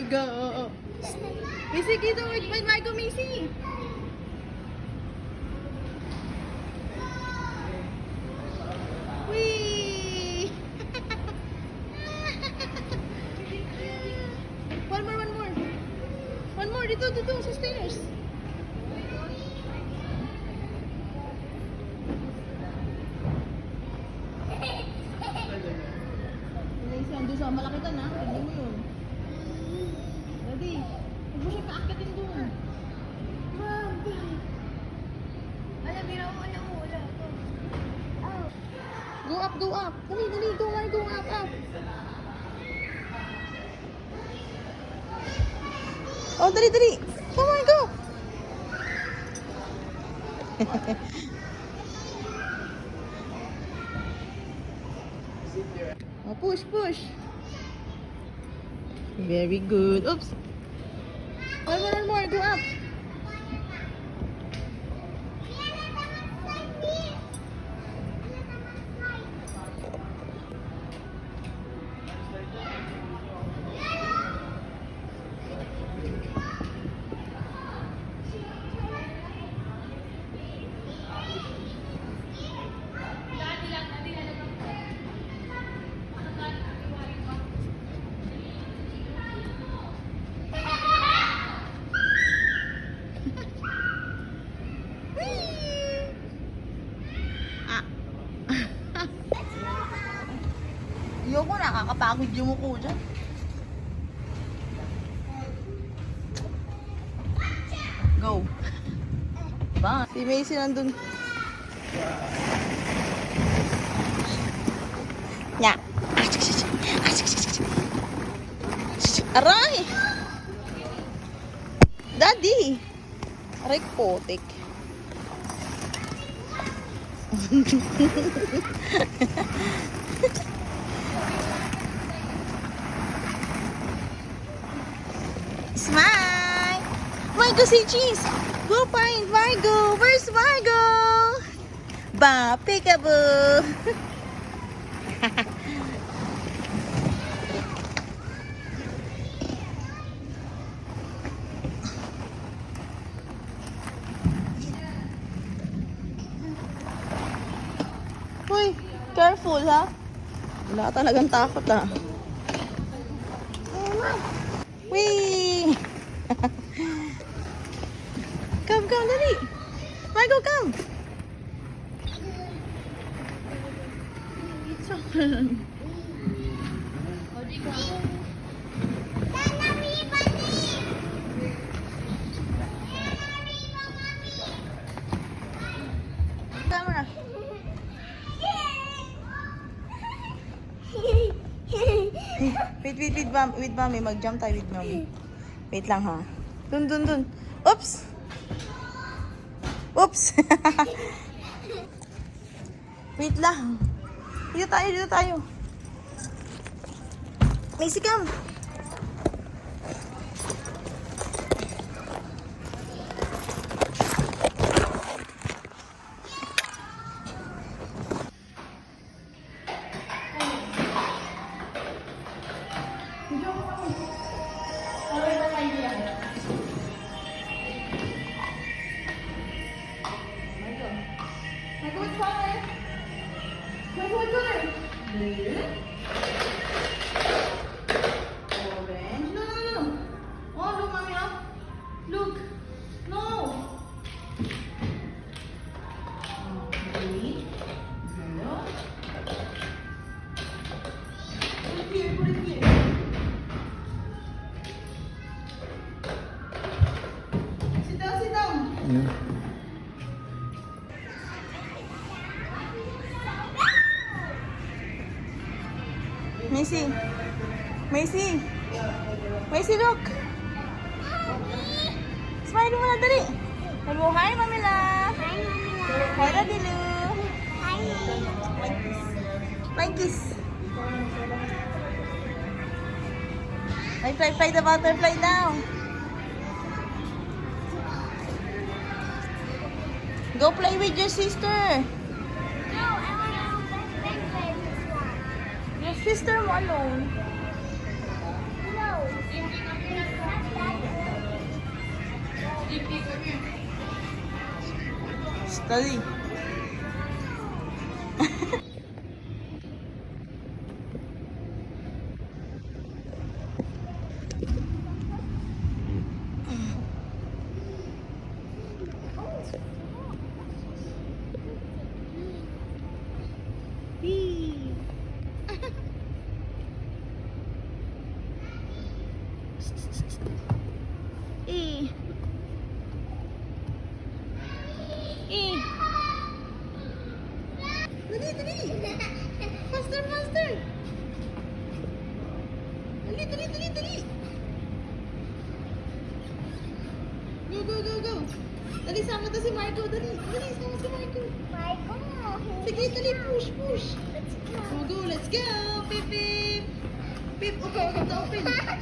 go. Missy, kita with Michael, Missy. Whee! One more. One more, dito, sa stairs. Doon sa malakitan na, hindi mo yun. Ready? Huwag mo siya paakatin doon. Alam, mira mo, wala ko. Go up. Dali, go up. Oh, dali. Come on, go. Oh, push. Very good. Oops. One more. Go up. Ayoko, nakakapagod yung uko dyan. Go. Ba? Si Macy nandun. Nya. Aray! Daddy! Aray, potik. Smile! Margo, say cheese! Go find Margo! Where's Margo? Ba, peekaboo! Uy, careful ha! Wala talagang takot ha. Wee! Come, dali! Margo, come! It's okay. Camera. Wait, mami. Mag-jump tayo with mommy. Wait lang, ha. Dun. Oops! Wait lang. Dito tayo. Macy, come. Orange. No. Oh, look, mommy, up. Look. No. Green. Yellow. Put it here. Sit down. Yeah. Macy, look. Smile mo na, dali. Hello, hi, Mamila. Hi, Radilu. Like this. Fly the butterfly down. Go play with your sister. Your sister mo alone. No. Dali. E. E. Dali, dali. Faster, faster. Dali, dali, dali, dali. Go, go, go, go. Dali, sama to si Marco. Dali, dali, sama si Marco. Sige, dali, push, push. Go, go, let's go. Pip, pip. Pip, open, open, open. Dali, dali.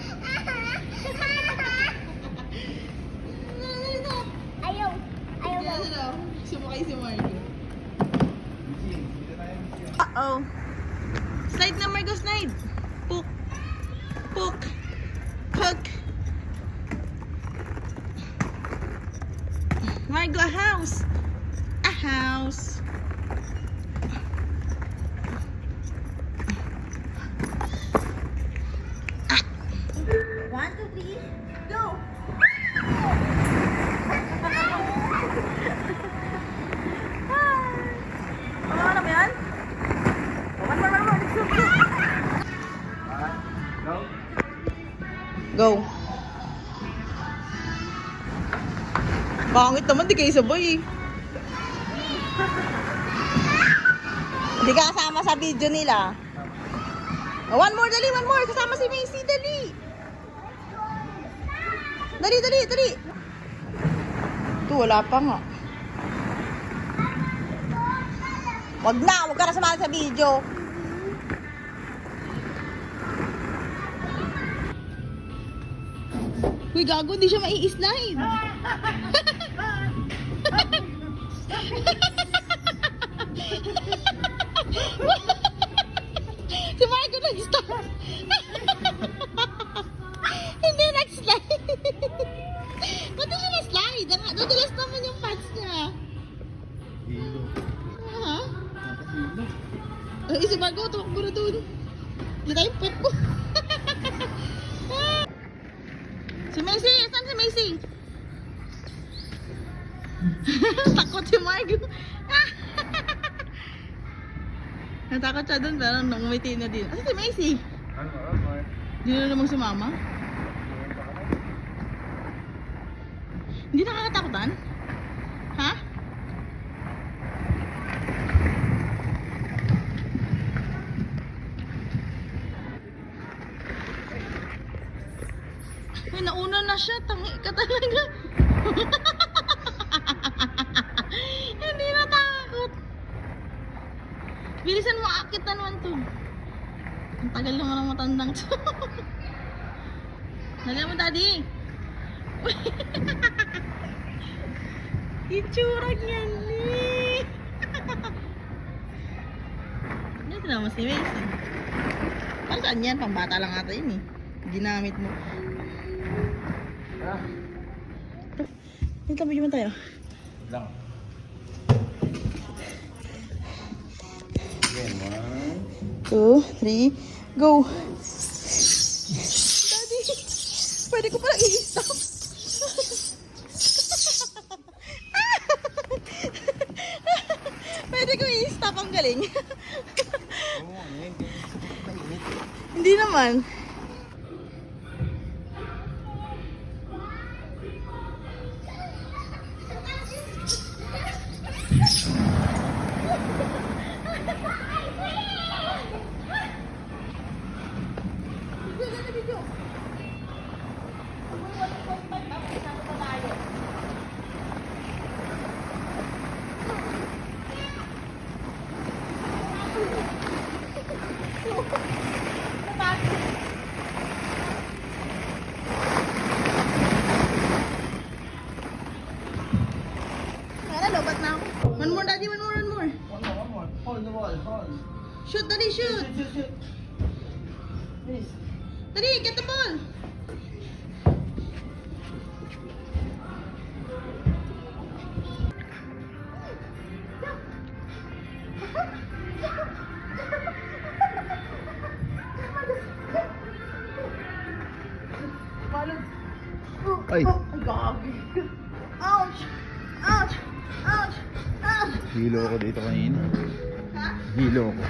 Ayaw. Ayaw Yan daw. na daw. Sumakay si Marco. Uh-oh. Slide na, Marco, slide. Pook. Pook. Hook. Marco, a house. A house. Ah. 1, 2, 3, go. Ano mo yan? Go. Pangit naman, di kayo sabay eh. Hindi ka kasama sa video nila. Oh, one more, dali, one more. Kasama si Macy, dali. Dali, dali, dali. Ito, wala pa nga. Wag ka na sumali sa video. Uy, gago, hindi siya mai-slide. Si Marco nag-start. Hindi nag-slide. Ba't di siya na-slide? Nadulas naman yung pants niya. Ha? Si Marco, tumakbo na doon. Hindi tayo pet ko. Si Macy! Saan si Macy? Takot si Margo. Natakot siya doon pero nangumiti na din. Asa si Macy? Hindi na namang sumama? Hindi nakakatakutan? Ha? Ay, nauna na siya. Tangi ka talaga. Hindi natakot. Bilisan mo, akit na naman to. Ang tagal naman ang matandang to. Dali mo, daddy. Itsura niyan eh. Ito naman si Macy. Para saan yan? Pambata lang ata yun eh. Ginamit mo. Dito tabi naman tayo. Lang. Again, 1. 2, 3, go! Daddy! Pwede ko pala i-stop. Pwede ko i-stop, ang galing. Hindi naman. Lobat na ako. One more, daddy, one more, one more. One more. Hold the ball, hold. Shoot, daddy, shoot. Shoot. Please. Daddy, get the ball. tumalon. Ay, Ay, gagi. Ouch! Ouch! Ouch! Ouch! hilo ako dito kanina. Ha? Hilo ako.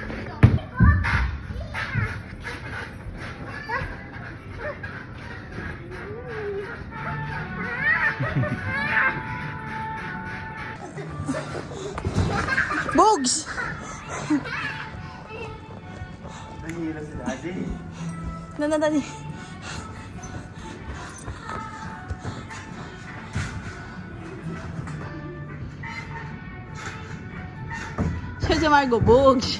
Bugs! Nahihila si Daddy. Nanadali. Siya si Margo, Bugs.